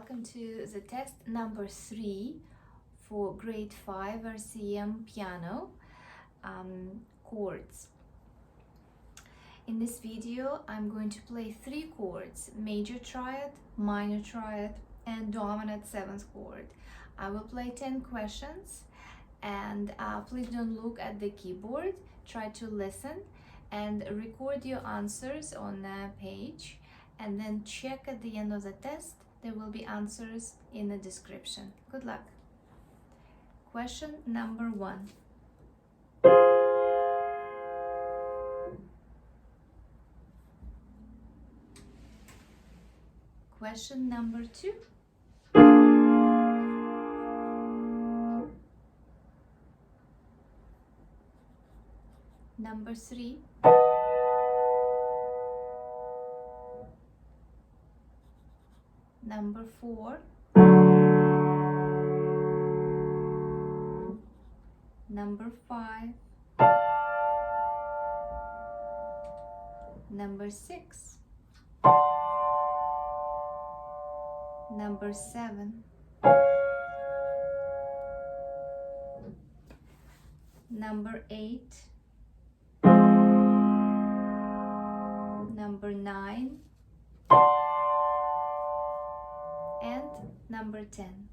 welcome to the test number 3 for grade 5 RCM piano chords. In this video I'm going to play 3 chords: major triad, minor triad and dominant 7th chord. I will play 10 questions and please don't look at the keyboard, try to listen and record your answers on a page, and then check at the end of the test. There will be answers in the description. Good luck. Question number 1. Question number 2. Number 3. Number 4. Number 5. Number 6. Number 7. Number 8. Number 9. And number 10.